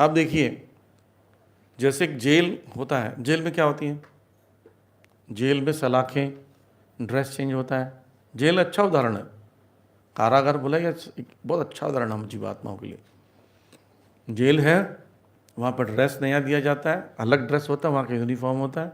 आप देखिए, जैसे एक जेल होता है, जेल में क्या होती है? जेल में सलाखें, ड्रेस चेंज होता है। जेल अच्छा उदाहरण है, कारागार बोला या एक बहुत अच्छा उदाहरण हम जीवात्माओं के लिए। जेल है, वहाँ पर ड्रेस नया दिया जाता है, अलग ड्रेस होता है, वहाँ का यूनिफॉर्म होता है,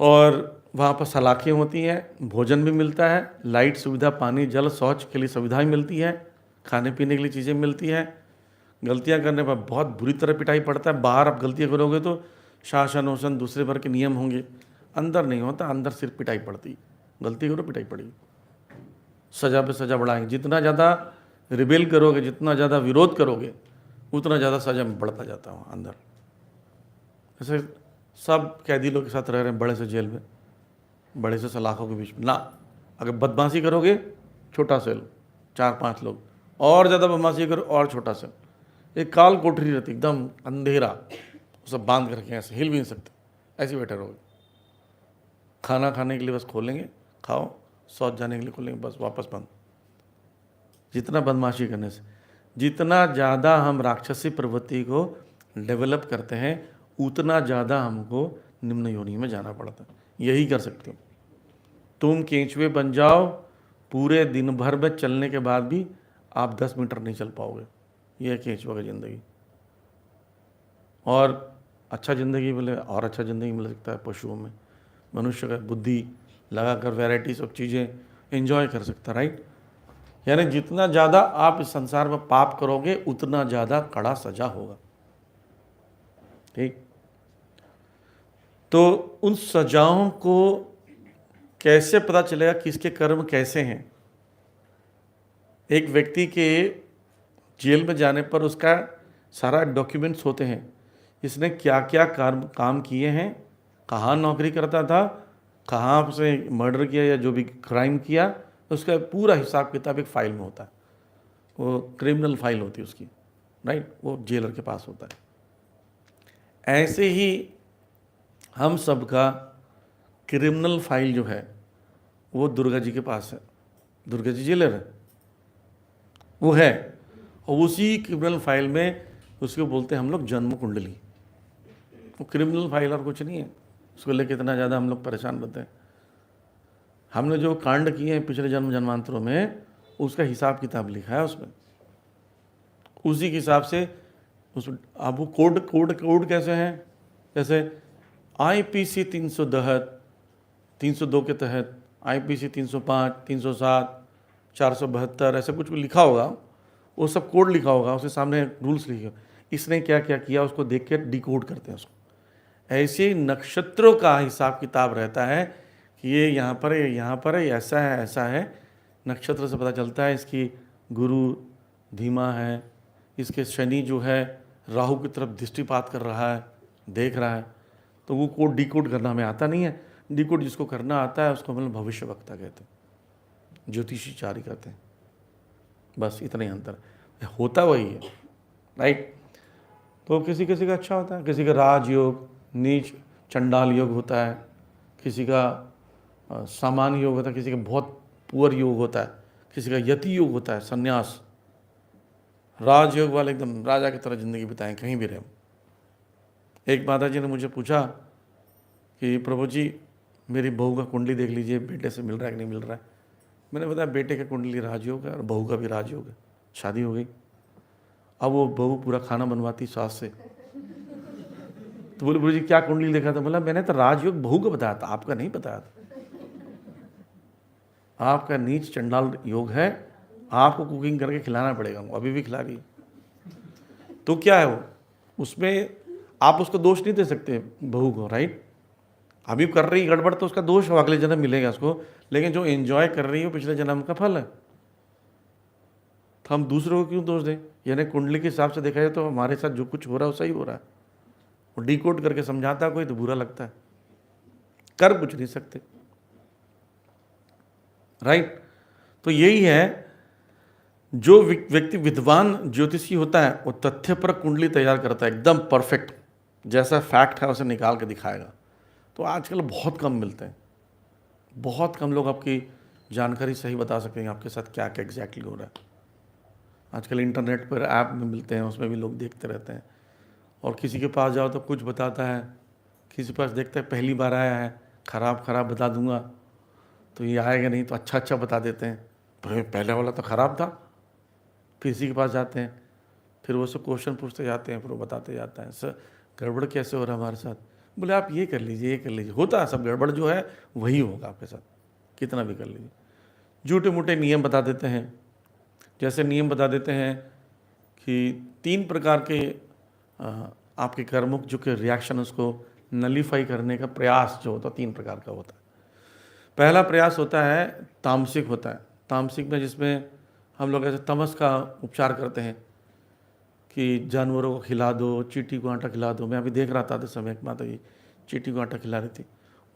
और वहाँ पर सलाखें होती हैं, भोजन भी मिलता है, लाइट सुविधा, पानी, जल, शौच के लिए सुविधाएं मिलती है, खाने पीने के लिए चीज़ें मिलती हैं। गलतियाँ करने पर बहुत बुरी तरह पिटाई पड़ता है। बाहर आप गलतियाँ करोगे तो शासन वोसन दूसरे भर के नियम होंगे, अंदर नहीं होता, अंदर सिर्फ पिटाई पड़ती। गलती करो पिटाई पड़ेगी, सज़ा पे सज़ा बढ़ाएंगे। जितना ज़्यादा रिबेल करोगे, जितना ज़्यादा विरोध करोगे, उतना ज़्यादा सज़ा में बढ़ता जाता है अंदर। ऐसे सब कैदी लोग के साथ रह रहे हैं बड़े से जेल में, बड़े से सलाखों के बीच में ना। अगर बदमाशी करोगे, छोटा सेल, 4-5 लोग, और ज़्यादा बदमाशी करो और छोटा सेल। एक काल कोठरी रहती, एकदम अंधेरा, सब बांध कर रखें, ऐसे हिल भी नहीं सकते, ऐसे बैठे रहोगे। खाना खाने के लिए बस खोलेंगे, खाओ, शौच जाने के लिए खोलेंगे, बस वापस बंद। जितना बदमाशी करने से, जितना ज़्यादा हम राक्षसी प्रवृत्ति को डेवलप करते हैं, उतना ज़्यादा हमको निम्न योनि में जाना पड़ता है। यही कर सकते हो तुम, केंचुए बन जाओ, पूरे दिन भर में चलने के बाद भी आप 10 मीटर नहीं चल पाओगे। यह है केंचुआ की ज़िंदगी। और अच्छा ज़िंदगी मिले, और अच्छा ज़िंदगी मिल सकता है पशुओं में। मनुष्य का बुद्धि लगाकर वैरायटीज ऑफ चीज़ें एंजॉय कर सकता है, राइट। यानी जितना ज़्यादा आप इस संसार में पाप करोगे, उतना ज़्यादा कड़ा सजा होगा, ठीक। तो उन सजाओं को कैसे पता चलेगा किसके कर्म कैसे हैं? एक व्यक्ति के जेल में जाने पर उसका सारा डॉक्यूमेंट्स होते हैं, इसने क्या क्या काम किए हैं, कहाँ नौकरी करता था, कहाँ से मर्डर किया या जो भी क्राइम किया, उसका पूरा हिसाब किताब एक फ़ाइल में होता है। वो क्रिमिनल फाइल होती है उसकी, राइट, वो जेलर के पास होता है। ऐसे ही हम सबका क्रिमिनल फाइल जो है वो दुर्गा जी के पास है। दुर्गा जी जेलर है, वो है, और उसी क्रिमिनल फाइल में उसको बोलते हैं हम लोग जन्म कुंडली। वो क्रिमिनल फाइल और कुछ नहीं है, उसको लेकर इतना ज़्यादा हम लोग परेशान रहते हैं। हमने जो कांड किए हैं पिछले जन्म जन्मांतरों में, उसका हिसाब किताब लिखा है उसमें, उसी के हिसाब से उस। अब वो कोड कैसे हैं? जैसे IPC 302 के तहत, IPC 305, 307, 472 ऐसा कुछ लिखा होगा, वो सब कोड लिखा होगा, उसके सामने रूल्स लिखे, इसने क्या क्या किया उसको देख के डिकोड करते हैं उसको। ऐसे ही नक्षत्रों का हिसाब किताब रहता है कि ये यहाँ पर है, यहाँ पर है, ऐसा है, ऐसा है। नक्षत्र से पता चलता है इसकी गुरु धीमा है, इसके शनि जो है राहु की तरफ दृष्टिपात कर रहा है, देख रहा है। तो वो कोड डिकोड करना हमें आता नहीं है। डिकोड जिसको करना आता है उसको मतलब भविष्यवक्ता कहते हैं, ज्योतिषी चारी कहते हैं। बस इतना ही अंतर है, होता वही है, राइट। तो किसी किसी का अच्छा होता है, किसी का राजयोग, नीच चंडाल योग होता है, किसी का सामान्य योग होता है, किसी का बहुत पुअर योग होता है, किसी का यति योग होता है, संन्यास। राजयोग वाले एकदम राजा की तरह ज़िंदगी बिताएं, कहीं भी रहें। एक माता जी ने मुझे पूछा कि प्रभु जी मेरी बहू का कुंडली देख लीजिए, बेटे से मिल रहा है कि नहीं मिल रहा है। मैंने बताया बेटे का कुंडली राजयोग है और बहू का भी राजयोग है, शादी हो गई। अब वो बहू पूरा खाना बनवाती सास से। तो बोले प्रभु जी क्या कुंडली देखा था? बोला मैंने तो राजयोग बहू को बताया था, आपका नहीं बताया था। आपका नीच चंडाल योग है, आपको कुकिंग करके खिलाना पड़ेगा। वो अभी भी खिला रही है। तो क्या है वो, उसमें आप उसको दोष नहीं दे सकते बहू को, राइट। अभी कर रही गड़बड़ तो उसका दोष हो, अगले जन्म मिलेगा उसको, लेकिन जो एंजॉय कर रही हो पिछले जन्म का फल है। तो हम दूसरों को क्यों दोष दें? यानी कुंडली के हिसाब से देखा जाए तो हमारे साथ जो कुछ हो रहा है वो सही हो रहा है। और डिकोड करके समझाता कोई तो बुरा लगता है, कर कुछ नहीं सकते, राइट। तो यही है, जो व्यक्ति विद्वान ज्योतिषी होता है वो तथ्य पर कुंडली तैयार करता है, एकदम परफेक्ट, जैसा फैक्ट है उसे निकाल के दिखाएगा। तो आजकल बहुत कम मिलते हैं, बहुत कम लोग आपकी जानकारी सही बता सकते हैं आपके साथ क्या क्या एग्जैक्टली हो रहा है। आजकल इंटरनेट पर ऐप में मिलते हैं, उसमें भी लोग देखते रहते हैं। और किसी के पास जाओ तो कुछ बताता है, किसी के पास देखते हैं पहली बार आया है, ख़राब ख़राब बता दूंगा तो ये आएगा नहीं, तो अच्छा अच्छा बता देते हैं, पहले वाला तो ख़राब था। फिर इसी के पास जाते हैं, फिर वो सब क्वेश्चन पूछते जाते हैं, फिर वो बताते जाता है सर गड़बड़ कैसे हो रहा है हमारे साथ। बोले आप ये कर लीजिए, ये कर लीजिए, होता है सब, गड़बड़ जो है वही होगा आपके साथ, कितना भी कर लीजिए। झूठे मूठे नियम बता देते हैं, जैसे नियम बता देते हैं कि 3 प्रकार के आपके कर्मों जो कि रिएक्शन उसको नलीफाई करने का प्रयास जो होता है 3 प्रकार का होता है। पहला प्रयास होता है तामसिक होता है। तामसिक में जिसमें हम लोग ऐसे तमस का उपचार करते हैं कि जानवरों को खिला दो, चींटी को आटा खिला दो। मैं अभी देख रहा था तो समय एक माता जी चींटी को आटा खिला रही थी,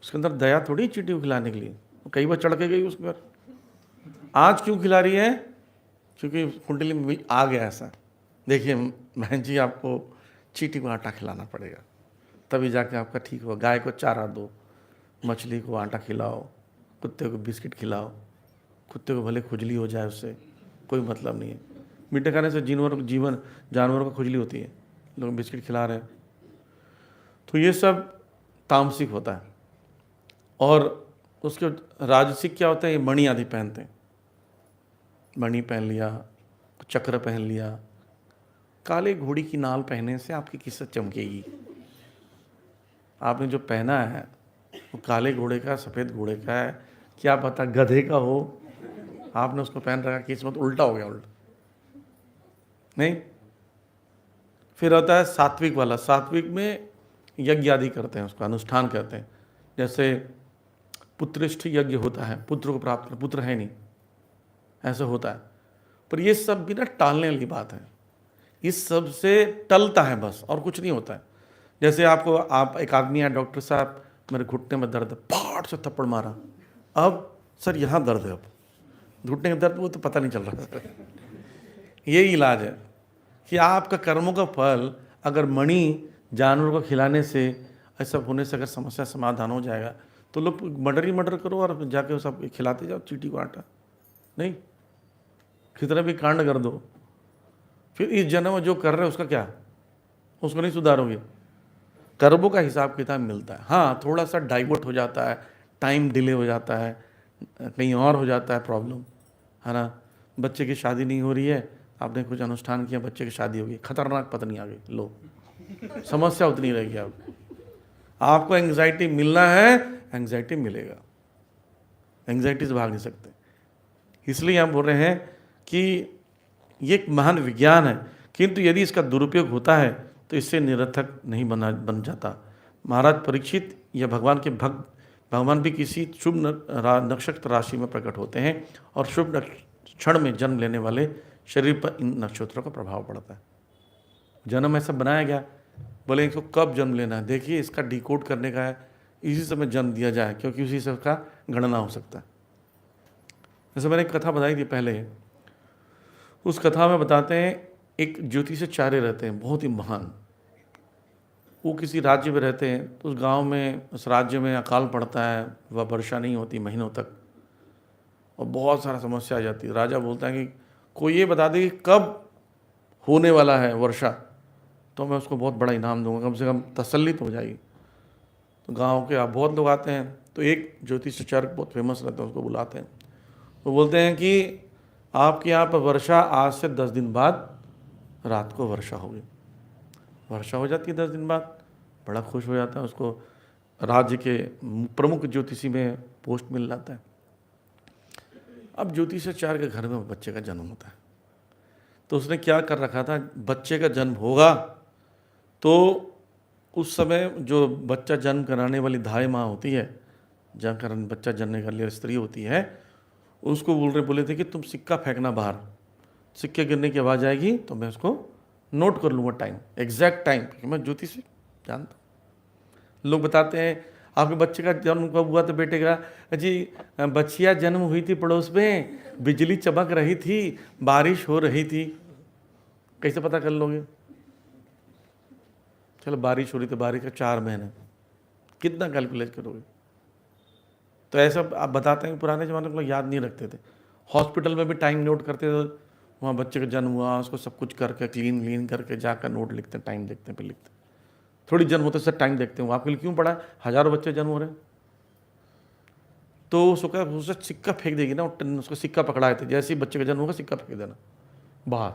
उसके अंदर दया थोड़ी चींटी को खिलाने के लिए, कई बार चढ़ के गई उसके पर। आज क्यों खिला रही है? क्योंकि कुंडली में आ गया ऐसा। देखिए बहन जी, आपको चींटी को आटा खिलाना पड़ेगा, तभी जाके आपका ठीक होगा। गाय को चारा दो, मछली को आटा खिलाओ, कुत्ते को बिस्किट खिलाओ, कुत्ते को भले खुजली हो जाए उससे कोई मतलब नहीं है। मीठे खाने से जानवरों को खुजली होती है, लोग बिस्किट खिला रहे हैं। तो ये सब तामसिक होता है। और उसके राजसिक क्या होता है? ये मणि आदि पहनते हैं, मणि पहन लिया, चक्र पहन लिया। काले घोड़ी की नाल पहनने से आपकी किस्मत चमकेगी। आपने जो पहना है वो काले घोड़े का, सफ़ेद घोड़े का है, क्या पता गधे का हो, आपने उसको पहन रखा, किस्मत उल्टा हो गया, उल्टा नहीं। फिर होता है सात्विक वाला। सात्विक में यज्ञ आदि करते हैं, उसका अनुष्ठान करते हैं। जैसे पुत्रिष्ठ यज्ञ होता है, पुत्र को प्राप्त कर, पुत्र है नहीं, ऐसा होता है। पर ये सब भी ना टालने वाली बात है, इस सब से टलता है बस, और कुछ नहीं होता है। जैसे आप एक आदमी है, डॉक्टर साहब मेरे घुटने में दर्द है, फाट से थप्पड़ मारा, अब सर यहाँ दर्द है, अब घुटने का दर्द वो तो पता नहीं चल रहा। यही इलाज है कि आपका कर्मों का फल अगर मणि जानवरों को खिलाने से, ऐसा होने से अगर समस्या समाधान हो जाएगा तो लोग मर्डर ही मर्डर करो और जाके सब खिलाते जाओ चींटी को आटा, नहीं, कितना भी कांड कर दो, फिर इस जन्म में जो कर रहे हो उसका क्या, उसको नहीं सुधारोगे। कर्मों का हिसाब किताब मिलता है। हाँ, थोड़ा सा डाइवर्ट हो जाता है, टाइम डिले हो जाता है, कहीं और हो जाता है प्रॉब्लम, है ना। बच्चे की शादी नहीं हो रही है, आपने कुछ अनुष्ठान किया, बच्चे की शादी हो गई, खतरनाक पत्नी आ गई, लो समस्या उतनी रहेगी। आपको एंग्जाइटी मिलना है, एंग्जाइटी मिलेगा, एंग्जाइटी से भाग नहीं सकते। इसलिए हम बोल रहे हैं कि ये एक महान विज्ञान है, किंतु यदि इसका दुरुपयोग होता है तो इससे निरर्थक नहीं बन जाता। महाराज परीक्षित या भगवान के भक्त, भगवान भी किसी शुभ नक्षत्र राशि में प्रकट होते हैं और शुभ क्षण में जन्म लेने वाले शरीर पर इन नक्षत्रों का प्रभाव पड़ता है। जन्म ऐसा बनाया गया, बोले इसको कब जन्म लेना है, देखिए इसका डिकोड करने का है, इसी समय जन्म दिया जाए, क्योंकि उसी से उसका गणना हो सकता है। जैसे मैंने एक कथा बताई थी पहले, उस कथा में बताते हैं एक ज्योतिषाचार्य रहते हैं, बहुत ही महान। वो किसी राज्य में रहते हैं, तो उस गांव में, उस राज्य में अकाल पड़ता है, वह वर्षा नहीं होती महीनों तक, और बहुत सारा समस्या आ जाती है। राजा बोलता है कि कोई ये बता दे कि कब होने वाला है वर्षा, तो मैं उसको बहुत बड़ा इनाम दूंगा, कम से कम तसल्ली तो हो जाएगी। तो गांव के बहुत लोग आते हैं, तो एक ज्योतिषाचार्य बहुत फेमस रहता है, उसको बुलाते हैं। वो बोलते हैं कि आपके यहाँ पर वर्षा आज से 10 दिन बाद रात को वर्षा होगी। वर्षा हो जाती है 10 दिन बाद, बड़ा खुश हो जाता है, उसको राज्य के प्रमुख ज्योतिषी में पोस्ट मिल जाता है। अब ज्योतिषाचार्य के घर में बच्चे का जन्म होता है, तो उसने क्या कर रखा था, बच्चे का जन्म होगा तो उस समय जो बच्चा जन्म कराने वाली धाई माँ होती है, जहाँ बच्चा जन्मने के लिए स्त्री होती है, उसको बोले थे कि तुम सिक्का फेंकना बाहर, सिक्के गिरने की आवाज़ आएगी तो मैं उसको नोट कर लूँगा टाइम, एग्जैक्ट टाइम, क्योंकि मैं ज्योतिषी जानता हूँ। लोग बताते हैं आपके बच्चे का जन्म कब हुआ, तो बेटे का जी बच्चिया जन्म हुई थी पड़ोस में, बिजली चमक रही थी, बारिश हो रही थी। कैसे पता कर लोगे? चलो बारिश हो रही थी, बारिश का 4 महीने, कितना कैलकुलेट करोगे? तो ऐसा आप बताते हैं पुराने ज़माने में लोग याद नहीं रखते थे। हॉस्पिटल में भी टाइम नोट करते थे, वहाँ बच्चे का जन्म हुआ, उसको सब कुछ करके क्लीन करके जाकर नोट लिखते हैं, टाइम देखते हैं, फिर लिखते हैं। थोड़ी जन्म होते सर टाइम देखते हैं, वो आपके लिए क्यों पढ़ा है, हज़ारों बच्चे जन्म हो रहे हैं। तो उससे सिक्का फेंक देगी ना, उसको सिक्का पकड़ाए थे, जैसे ही बच्चे का जन्म होगा सिक्का फेंक देना बाहर,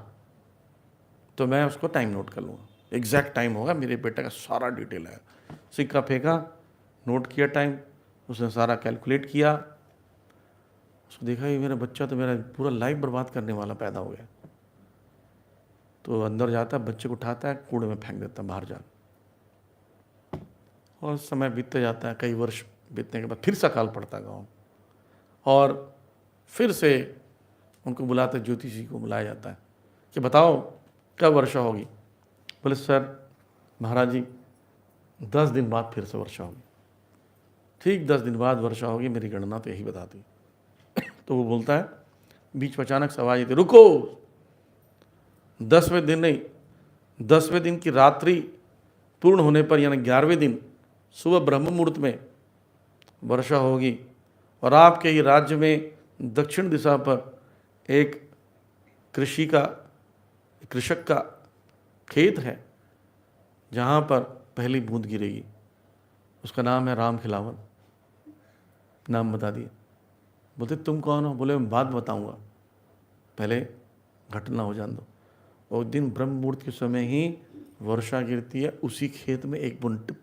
तो मैं उसको टाइम नोट कर लूँगा, एग्जैक्ट टाइम होगा, मेरे बेटे का सारा डिटेल है। सिक्का फेंका, नोट किया टाइम, उसने सारा कैलकुलेट किया, उसको देखा ये मेरा बच्चा तो मेरा पूरा लाइफ बर्बाद करने वाला पैदा हो गया। तो अंदर जाता है, बच्चे को उठाता है, कूड़े में फेंक देता है बाहर जा। और समय बीतते जाता है, कई वर्ष बीतने के बाद फिर सकाल पड़ता है गाँव, और फिर से उनको बुलाते, ज्योतिषी को बुलाया जाता है कि बताओ कब वर्षा होगी। बोले सर महाराज जी 10 दिन बाद फिर से वर्षा होगी। ठीक 10 दिन बाद वर्षा होगी, मेरी गणना तो यही बताती। तो वो बोलता है, बीच में अचानक से आवाज आती, रुको, 10वें दिन नहीं, 10वें दिन की रात्रि पूर्ण होने पर यानी 11वें दिन सुबह ब्रह्म मुहूर्त में वर्षा होगी, और आपके ही राज्य में दक्षिण दिशा पर एक कृषक का खेत है, जहाँ पर पहली बूंद गिरेगी, उसका नाम है राम खिलावन। नाम बता दिए। बोलते तुम कौन हो? बोले मैं बात बताऊंगा, पहले घटना हो जान दो। और दिन ब्रह्म मुहूर्त के समय ही वर्षा गिरती है, उसी खेत में एक बूंद।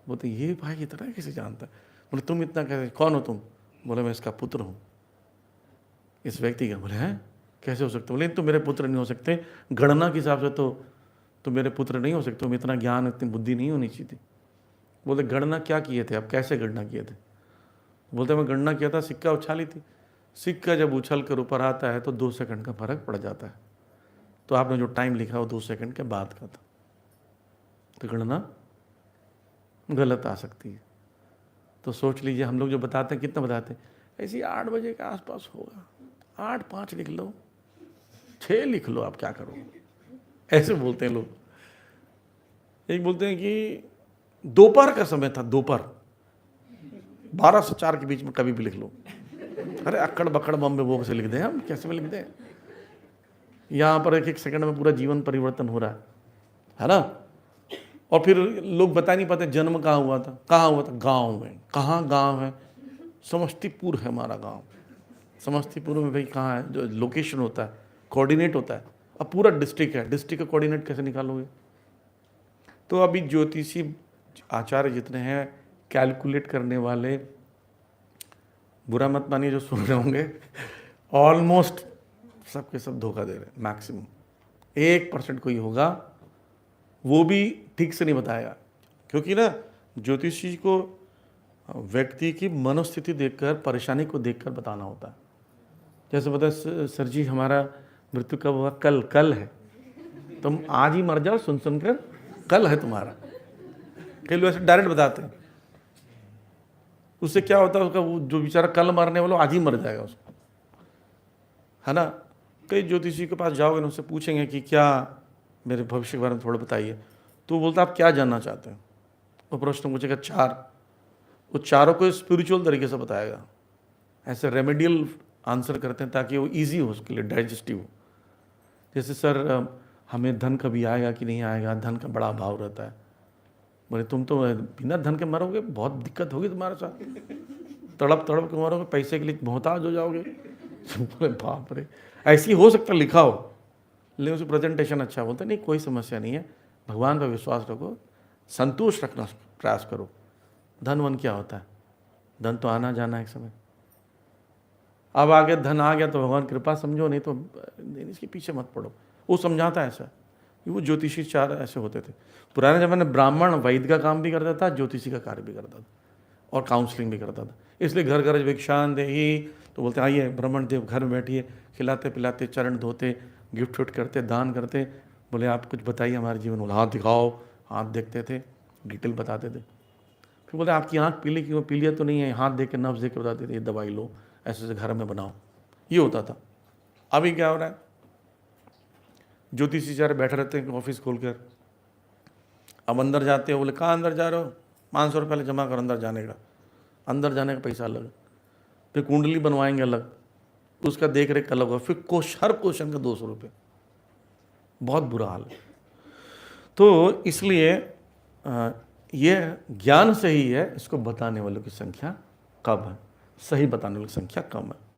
बोलते ये भाई इतना कैसे जानता है? बोले तुम इतना कैसे, कौन हो तुम? बोले मैं इसका पुत्र हूँ, इस व्यक्ति का। बोले हैं कैसे हो सकते? बोले तुम मेरे पुत्र नहीं हो सकते, गणना के हिसाब से तो तुम मेरे पुत्र नहीं हो सकते, तुम इतना ज्ञान इतनी बुद्धि नहीं होनी चाहिए थी। बोले गणना क्या किए थे आप, कैसे गणना किए थे? बोलते मैं गणना किया था, सिक्का उछाली थी। सिक्का जब उछल कर ऊपर आता है तो 2 सेकंड का फर्क पड़ जाता है, तो आपने जो टाइम लिखा वो 2 सेकंड के बाद का था, तो गणना गलत आ सकती है। तो सोच लीजिए, हम लोग जो बताते हैं कितना बताते हैं, ऐसी 8 बजे के आसपास होगा, 8:05 लिख लो, 6 लिख लो, आप क्या करोगे? ऐसे बोलते हैं लोग। एक बोलते हैं कि दोपहर का समय था, दोपहर 12 से 4 के बीच में कभी भी लिख लो। अरे अक्कड़ बक्कड़ बम्बे वो से लिख दें, हम कैसे में लिख दें? यहाँ पर एक सेकंड में पूरा जीवन परिवर्तन हो रहा है ना? और फिर लोग बता नहीं पाते जन्म कहाँ हुआ था, कहाँ हुआ था, गांव में। कहाँ गांव है? समस्तीपुर है हमारा गांव। समस्तीपुर में भाई कहाँ है? जो लोकेशन होता है, कोऑर्डिनेट होता है। अब पूरा डिस्ट्रिक्ट है, डिस्ट्रिक्ट का कोऑर्डिनेट कैसे निकालोगे? तो अभी ज्योतिषी आचार्य जितने हैं, कैलकुलेट करने वाले, बुरा मत मानिए जो सुन रहे होंगे, ऑलमोस्ट सबके सब धोखा दे रहे हैं। मैक्सिमम 1% कोई होगा, वो भी ठीक से नहीं बताएगा, क्योंकि ना ज्योतिषी को व्यक्ति की मनोस्थिति देखकर, परेशानी को देखकर बताना होता है। जैसे बता सर जी हमारा मृत्यु कब हुआ? कल है, तुम आज ही मर जाओ सुन सुनकर, कल है तुम्हारा। कई लोग ऐसे डायरेक्ट बताते हैं, उससे क्या होता है, उसका वो जो बेचारा कल मरने वाला आज ही मर जाएगा उसको, है ना? कई ज्योतिषी के पास जाओगे ना, उससे पूछेंगे कि क्या मेरे भविष्य के बारे में थोड़ा बताइए, तो बोलता आप क्या जानना चाहते हैं? वो प्रश्न पूछेगा 4, वो चारों को स्पिरिचुअल तरीके से बताएगा, ऐसे रेमेडियल आंसर करते हैं ताकि वो ईजी हो, उसके लिए डाइजेस्टिव हो। जैसे सर हमें धन कभी आएगा कि नहीं आएगा, धन का बड़ा अभाव रहता है। बोले तुम तो बिना धन के मरोगे, बहुत दिक्कत होगी तुम्हारे साथ, तड़प के मरोगे, पैसे के लिए मोहताज हो जाओगे। बोले बाप रे, ऐसी हो सकता है, लिखा हो, लेकिन उसकी प्रेजेंटेशन अच्छा बोलते नहीं, कोई समस्या नहीं है, भगवान पर विश्वास रखो, संतोष रखना प्रयास करो। धन वन क्या होता है? धन तो आना जाना एक समय। अब आगे धन आ गया तो भगवान कृपा समझो, नहीं तो इसके पीछे मत पड़ो। वो समझाता है ऐसा। वो ज्योतिषी 4 ऐसे होते थे पुराने जमाने में। ब्राह्मण वैद्य का काम भी करता था, ज्योतिषी का कार्य भी करता था, और काउंसलिंग भी करता था। इसलिए घर घर भिक्षान दे ही, तो बोलते आइए ब्राह्मण देव घर में बैठिए, खिलाते पिलाते, चरण धोते, गिफ्ट विफ्ट करते, दान करते। बोले आप कुछ बताइए हमारे जीवन में। हाथ दिखाओ, हाथ देखते थे, डिटेल बताते थे। फिर बोले आपकी आँख पीली क्यों? पीलिया तो नहीं है, हाथ देख के नब्ज देख के बताते थे, ये दवाई लो, ऐसे घर में बनाओ, ये होता था। अभी क्या हो रहा है? ज्योतिषी चारे बैठे रहते हैं ऑफिस खोलकर। अब अंदर जाते हो, बोले कहाँ अंदर जा रहे हो? 500 रुपये जमा कर अंदर जाने का। अंदर जाने का पैसा अलग, फिर कुंडली बनवाएंगे अलग, तो उसका देख रेख अलग होगा, फिर हर क्वेश्चन का 200 रुपये, बहुत बुरा हाल है। तो इसलिए ये ज्ञान सही है, इसको बताने वालों की संख्या कम है, सही बताने वालों की संख्या कम है।